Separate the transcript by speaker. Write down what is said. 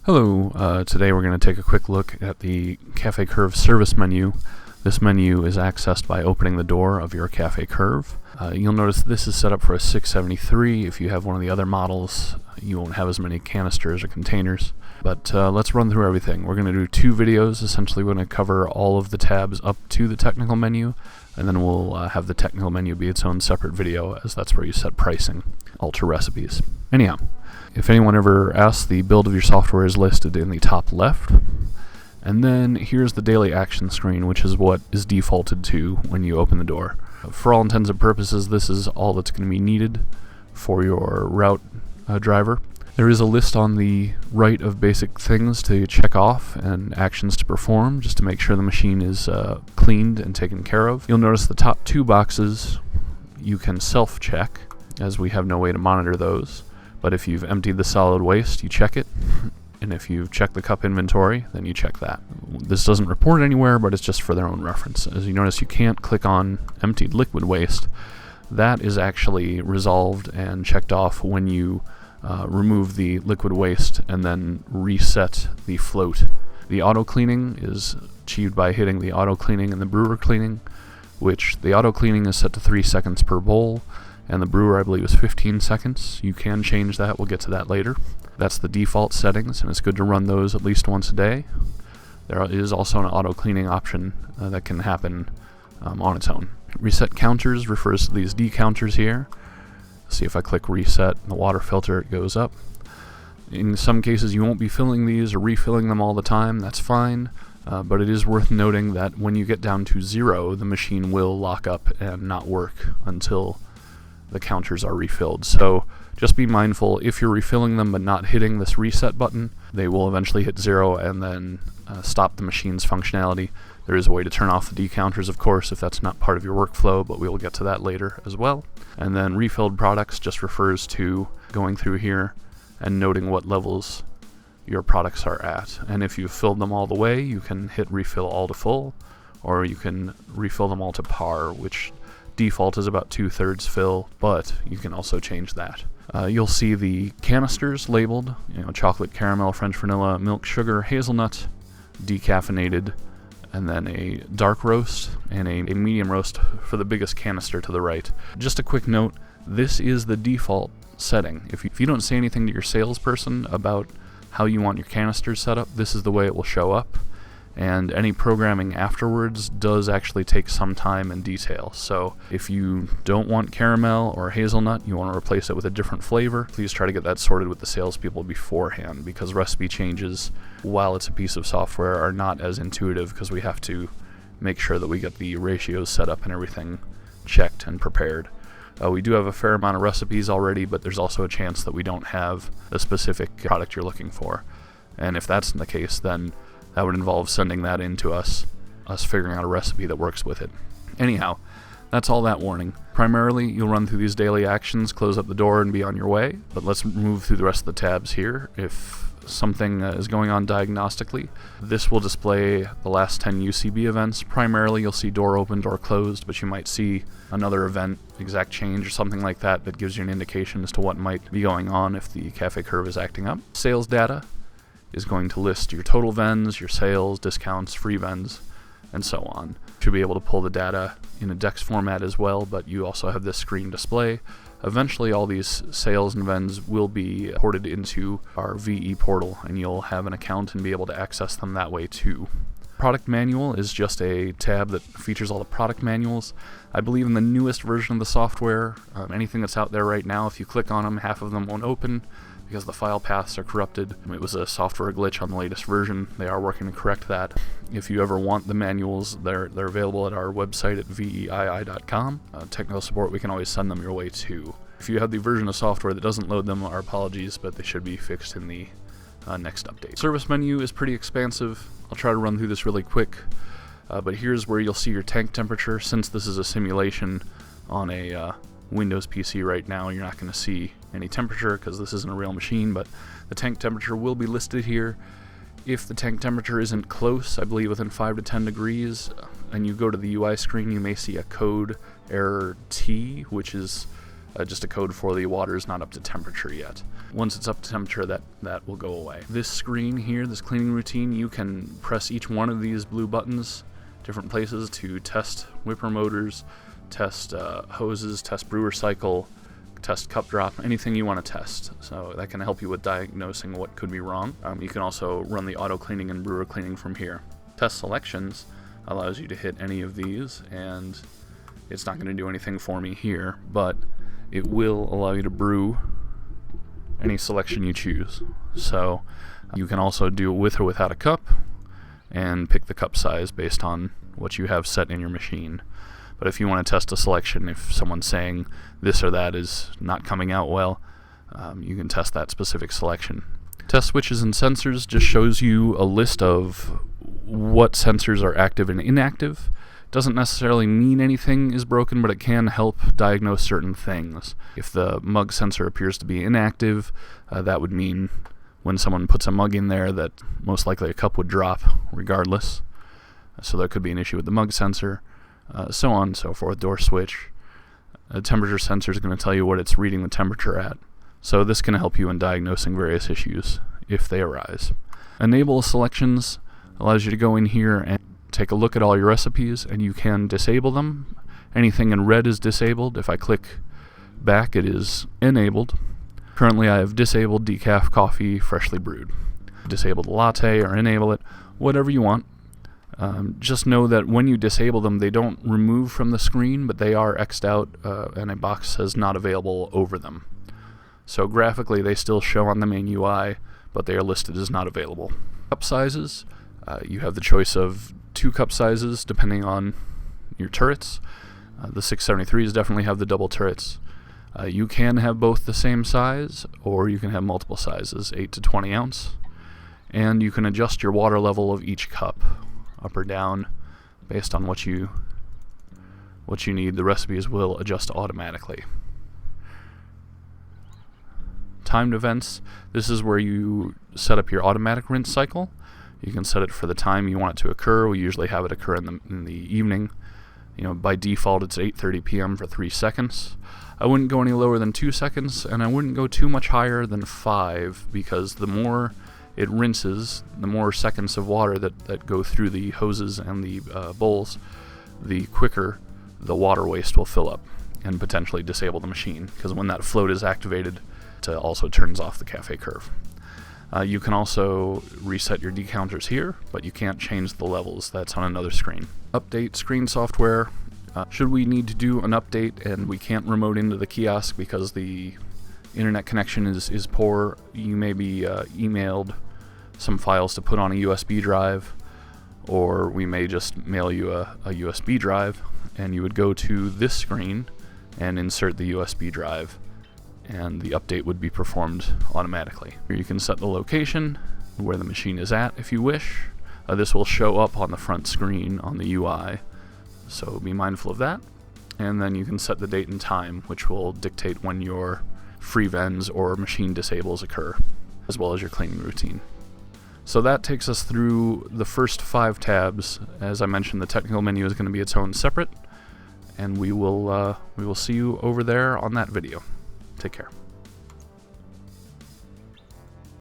Speaker 1: Hello, today we're going to take a quick look at the Cafe Curve service menu. This menu is accessed by opening the door of your Cafe Curve. You'll notice this is set up for a 673. If you have one of the other models, you won't have as many canisters or containers. But let's run through everything. We're going to do two videos. Essentially, we're going to cover all of the tabs up to the technical menu, and then we'll have the technical menu be its own separate video, as that's where you set pricing, alter recipes. Anyhow, if anyone ever asks, the build of your software is listed in the top left. And then here's the daily action screen, which is what is defaulted to when you open the door. For all intents and purposes, this is all that's going to be needed for your route driver. There is a list on the right of basic things to check off and actions to perform, just to make sure the machine is cleaned and taken care of. You'll notice the top two boxes you can self-check, as we have no way to monitor those. But if you've emptied the solid waste, you check it. And if you've checked the cup inventory, then you check that. This doesn't report anywhere, but it's just for their own reference. As you notice, you can't click on emptied liquid waste. That is actually resolved and checked off when you remove the liquid waste and then reset the float. The auto cleaning is achieved by hitting the auto cleaning and the brewer cleaning, which the auto cleaning is set to 3 seconds per bowl, and the brewer, I believe, is 15 seconds. You can change that. We'll get to that later. That's the default settings, and it's good to run those at least once a day. There is also an auto cleaning option that can happen on its own. Reset counters refers to these decounters here. See, if I click reset the water filter, it goes up. In some cases, you won't be filling these or refilling them all the time. That's fine. But it is worth noting that when you get down to 0, the machine will lock up and not work until the counters are refilled. So just be mindful, if you're refilling them but not hitting this reset button, they will eventually hit 0 and then stop the machine's functionality. There is a way to turn off the decounters, of course, if that's not part of your workflow, but we will get to that later as well. And then refilled products just refers to going through here and noting what levels your products are at. And if you've filled them all the way, you can hit refill all to full, or you can refill them all to par, which default is about 2/3 fill, but you can also change that. You'll see the canisters labeled, chocolate, caramel, French vanilla, milk, sugar, hazelnut, decaffeinated, and then a dark roast and a medium roast for the biggest canister to the right. Just a quick note, this is the default setting. If you don't say anything to your salesperson about how you want your canisters set up, this is the way it will show up. And any programming afterwards does actually take some time and detail. So if you don't want caramel or hazelnut, you want to replace it with a different flavor, please try to get that sorted with the salespeople beforehand, because recipe changes, while it's a piece of software, are not as intuitive, because we have to make sure that we get the ratios set up and everything checked and prepared. We do have a fair amount of recipes already, but there's also a chance that we don't have the specific product you're looking for. And if that's the case, then that would involve sending that in to us figuring out a recipe that works with it. Anyhow, that's all that warning. Primarily, you'll run through these daily actions, close up the door, and be on your way. But let's move through the rest of the tabs here. If something is going on diagnostically, this will display the last 10 UCB events. Primarily, you'll see door open, door closed, but you might see another event, exact change, or something like that, that gives you an indication as to what might be going on if the Cafe Curve is acting up. Sales data is going to list your total vends, your sales, discounts, free vends, and so on. You should be able to pull the data in a DEX format as well, but you also have this screen display. Eventually, all these sales and vends will be ported into our VE portal, and you'll have an account and be able to access them that way too. Product manual is just a tab that features all the product manuals. I believe in the newest version of the software, anything that's out there right now, if you click on them, half of them won't open, because the file paths are corrupted. It was a software glitch on the latest version. They are working to correct that. If you ever want the manuals, they're available at our website at veii.com. Technical support, we can always send them your way too. If you have the version of software that doesn't load them, our apologies, but they should be fixed in the next update. Service menu is pretty expansive. I'll try to run through this really quick, but here's where you'll see your tank temperature. Since this is a simulation on a Windows PC right now, you're not going to see any temperature because this isn't a real machine, but the tank temperature will be listed here. If the tank temperature isn't close, I believe within 5 to 10 degrees, and you go to the UI screen, you may see a code error T, which is just a code for the water is not up to temperature yet. Once it's up to temperature, that will go away. This screen here, this cleaning routine, you can press each one of these blue buttons different places to test whipper motors, test hoses, test brewer cycle, test cup drop, anything you want to test. So that can help you with diagnosing what could be wrong. You can also run the auto cleaning and brewer cleaning from here. Test selections allows you to hit any of these, and it's not going to do anything for me here, but it will allow you to brew any selection you choose. So you can also do it with or without a cup, and pick the cup size based on what you have set in your machine. But if you want to test a selection, if someone's saying this or that is not coming out well, you can test that specific selection. Test switches and sensors just shows you a list of what sensors are active and inactive. Doesn't necessarily mean anything is broken, but it can help diagnose certain things. If the mug sensor appears to be inactive, that would mean when someone puts a mug in there that most likely a cup would drop regardless. So there could be an issue with the mug sensor, so on and so forth. Door switch. A temperature sensor is going to tell you what it's reading the temperature at. So this can help you in diagnosing various issues if they arise. Enable selections allows you to go in here and take a look at all your recipes, and you can disable them. Anything in red is disabled. If I click back, it is enabled. Currently I have disabled decaf coffee freshly brewed. Disable the latte or enable it, whatever you want. Just know that when you disable them, they don't remove from the screen, but they are X'd out and a box says not available over them. So graphically they still show on the main UI, but they are listed as not available. Cup sizes, you have the choice of 2 cup sizes depending on your turrets. The 673s definitely have the double turrets. You can have both the same size, or you can have multiple sizes, 8 to 20 ounce. And you can adjust your water level of each cup, up or down, based on what you need. The recipes will adjust automatically. Timed events, this is where you set up your automatic rinse cycle. You can set it for the time you want it to occur. We usually have it occur in the evening. By default it's 8:30 p.m. for 3 seconds. I wouldn't go any lower than 2 seconds, and I wouldn't go too much higher than 5, because the more it rinses, the more seconds of water that go through the hoses and the bowls, the quicker the water waste will fill up and potentially disable the machine, because when that float is activated, it also turns off the Cafe Curve. You can also reset your decounters here, but you can't change the levels. That's on another screen. Update screen software. Should we need to do an update and we can't remote into the kiosk because the internet connection is poor, you may be emailed some files to put on a USB drive, or we may just mail you a USB drive, and you would go to this screen and insert the USB drive, and the update would be performed automatically. Here you can set the location where the machine is at if you wish. This will show up on the front screen on the UI, so be mindful of that. And then you can set the date and time, which will dictate when your free vends or machine disables occur, as well as your cleaning routine. So that takes us through the first 5 tabs. As I mentioned, the technical menu is going to be its own separate, and we will see you over there on that video. Take care.